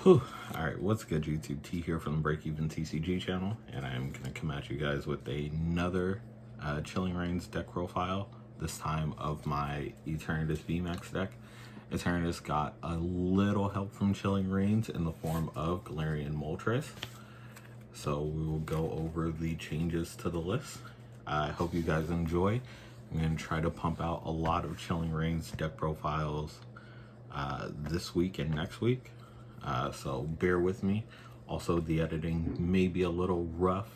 Whew. Alright, what's good YouTube? T here from the Break Even TCG channel, and I'm going to come at you guys with another Chilling Reigns deck profile, this time of my Eternatus Vmax deck. Eternatus got a little help from Chilling Reigns in the form of Galarian Moltres, so we will go over the changes to the list. I hope you guys enjoy. I'm going to try to pump out a lot of Chilling Reigns deck profiles this week and next week. So bear with me. Also, the editing may be a little rough,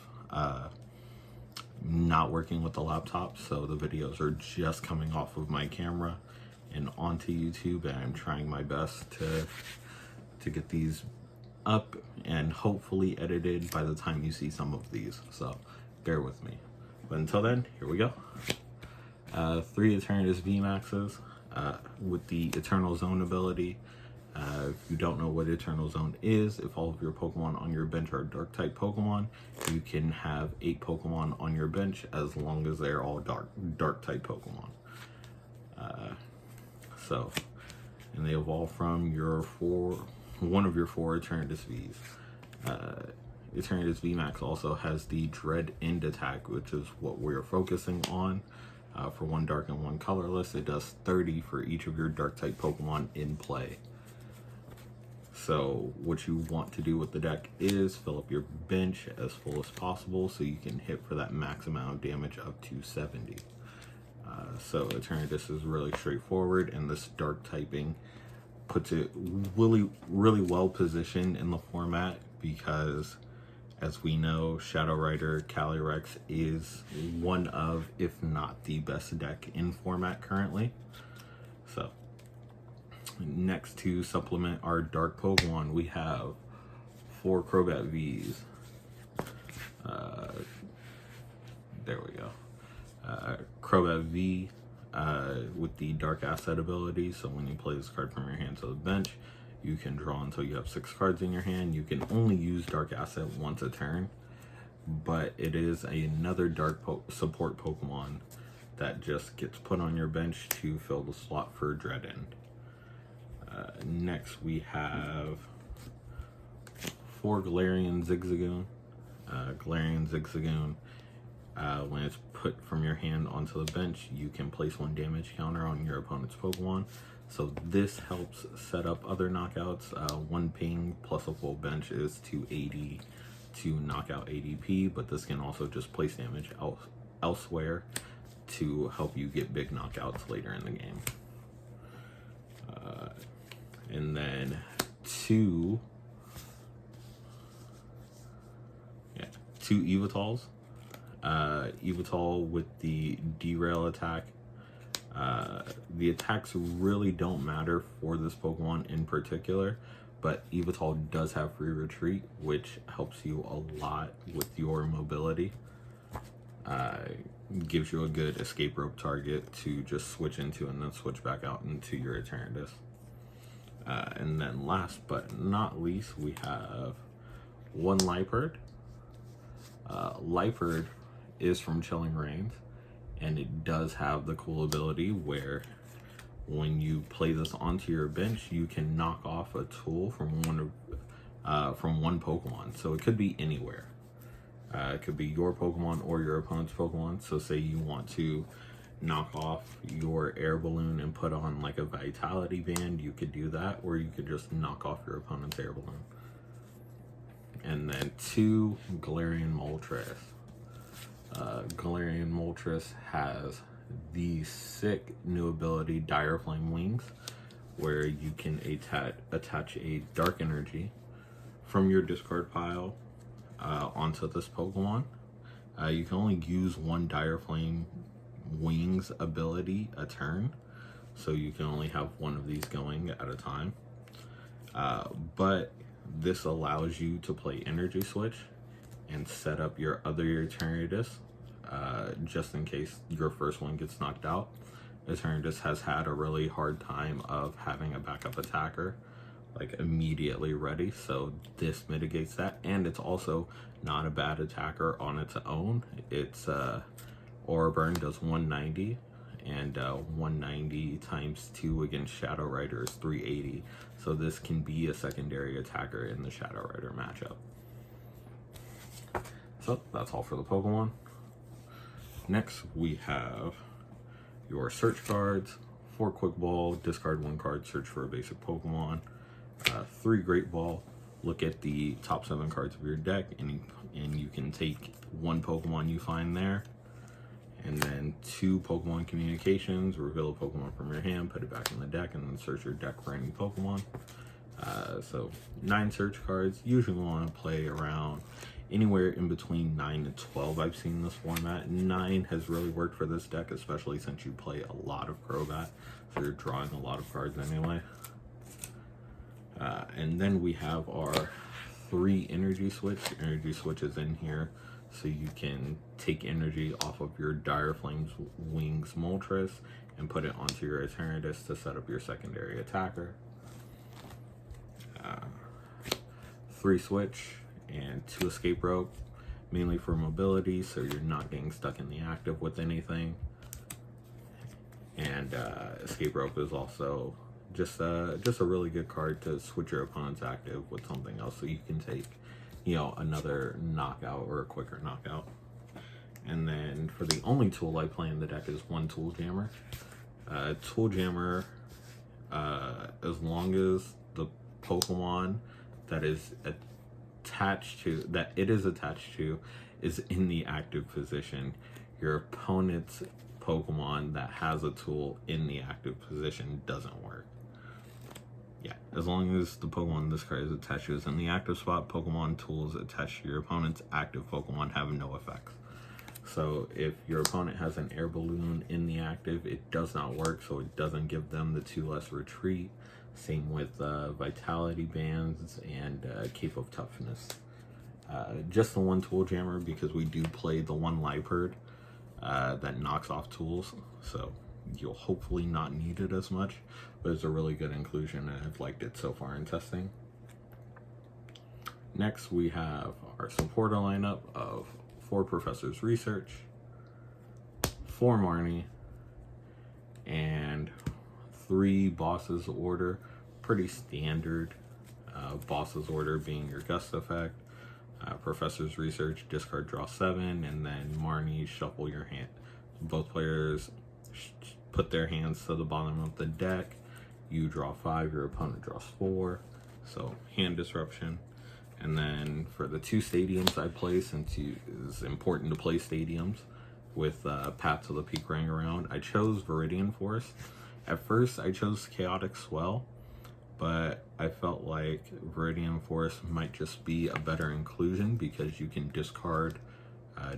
not working with the laptop, so the videos are just coming off of my camera and onto YouTube, and I'm trying my best to get these up and hopefully edited by the time you see some of these, so bear with me. But until then, here we go. 3 Eternatus Vmaxes with the Eternal Zone ability. If you don't know what Eternal Zone is, if all of your Pokemon on your bench are Dark type Pokemon, you can have 8 Pokemon on your bench as long as they're all Dark type Pokemon. And they evolve from one of your 4 Eternatus Vs. Eternatus Vmax also has the Dread End attack, which is what we're focusing on. For 1 dark and 1 colorless, it does 30 for each of your Dark type Pokemon in play. So what you want to do with the deck is fill up your bench as full as possible so you can hit for that max amount of damage up to 70. So Eternatus is really straightforward, and this dark typing puts it really well positioned in the format because, as we know, Shadow Rider Calyrex is one of, if not the best deck in format currently. So next, to supplement our dark Pokemon, we have 4 Crobat Vs. There we go. Crobat V with the Dark Asset ability. So when you play this card from your hand to the bench, you can draw until you have 6 cards in your hand. You can only use Dark Asset once a turn, but it is another dark support Pokemon that just gets put on your bench to fill the slot for Dread End. Next, we have 4 Galarian Zigzagoon. Galarian Zigzagoon, when it's put from your hand onto the bench, you can place 1 damage counter on your opponent's Pokemon. So this helps set up other knockouts. 1 ping plus a full bench is 280 to knock out ADP, but this can also just place damage elsewhere to help you get big knockouts later in the game. And then 2 Evitals. Evital with the Derail attack. The attacks really don't matter for this Pokemon in particular, but Evital does have free retreat, which helps you a lot with your mobility. Gives you a good escape rope target to just switch into and then switch back out into your Eternatus. And then last but not least, we have 1 Liepard. Liepard is from Chilling Reigns, and it does have the cool ability where when you play this onto your bench, you can knock off a tool from one Pokemon. So it could be anywhere. It could be your Pokemon or your opponent's Pokemon. So say you want to knock off your air balloon and put on like a vitality band, you could do that, or you could just knock off your opponent's air balloon. And then 2 Galarian Moltres. Galarian Moltres has the sick new ability Dire Flame Wings, where you can attach a dark energy from your discard pile onto this Pokemon. You can only use 1 Dire Flame Wings ability a turn, so you can only have 1 of these going at a time. But this allows you to play Energy Switch and set up your other Eternatus just in case your first one gets knocked out. Eternatus has had a really hard time of having a backup attacker like immediately ready, so this mitigates that. And it's also not a bad attacker on its own. It's Aura Burn does 190, and 190 times 2 against Shadow Rider is 380. So this can be a secondary attacker in the Shadow Rider matchup. So that's all for the Pokemon. Next we have your search cards. 4 Quick Ball, discard 1 card, search for a basic Pokemon. 3 Great Ball, look at the top 7 cards of your deck, and you can take 1 Pokemon you find there. And then 2 Pokemon Communications, reveal a Pokemon from your hand, put it back in the deck, and then search your deck for any Pokemon. So 9 search cards. Usually want to play around anywhere in between 9 and 12. I've seen this format. 9 has really worked for this deck, especially since you play a lot of Crobat, so you're drawing a lot of cards anyway. And then we have our 3 energy switch. Energy switch is in here, so you can take energy off of your Dire Flames Wings Moltres and put it onto your Eternatus to set up your secondary attacker. 3 switch and 2 escape rope, mainly for mobility, so you're not getting stuck in the active with anything. And escape rope is also just a really good card to switch your opponent's active with something else, so you can take, you know, another knockout or a quicker knockout. And then for the only tool I play in the deck is 1 Tool Jammer. Tool Jammer, as long as the Pokemon that is attached to is in the active position, your opponent's Pokemon that has a tool in the active position doesn't work. Yeah, as long as the Pokemon this card is attached to is in the active spot, Pokemon tools attached to your opponent's active Pokemon have no effects. So if your opponent has an air balloon in the active, it does not work, so it doesn't give them the 2 less retreat. Same with Vitality Bands and Cape of Toughness. Just the 1 Tool Jammer, because we do play the 1 Liepard that knocks off tools, so you'll hopefully not need it as much, but it's a really good inclusion and I've liked it so far in testing. Next we have our supporter lineup of 4 Professor's Research, 4 Marnie, and 3 Boss's Order. Pretty standard. Boss's Order being your Gust effect, Professor's Research, discard, draw 7, and then Marnie, shuffle your hand. Both players put their hands to the bottom of the deck. You draw 5, your opponent draws 4, so hand disruption. And then for the 2 stadiums I play, since it's important to play stadiums with Paths of the Peak running around, I chose Viridian Forest. At first I chose Chaotic Swell, but I felt like Viridian Forest might just be a better inclusion because you can discard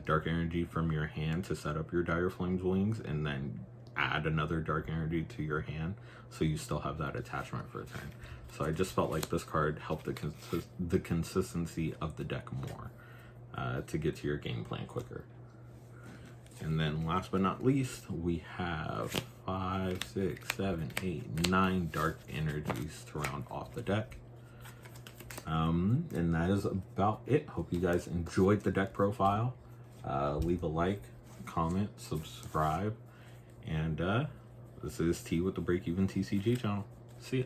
Dark Energy from your hand to set up your Dire Flames Wings, and then add another Dark Energy to your hand, so you still have that attachment for a turn. So I just felt like this card helped the consistency of the deck more to get to your game plan quicker. And then last but not least, we have 5, 6, 7, 8, 9 Dark Energies to round off the deck. And that is about it. Hope you guys enjoyed the deck profile. Leave a like, comment, subscribe, and this is T with the Break Even TCG channel. See ya.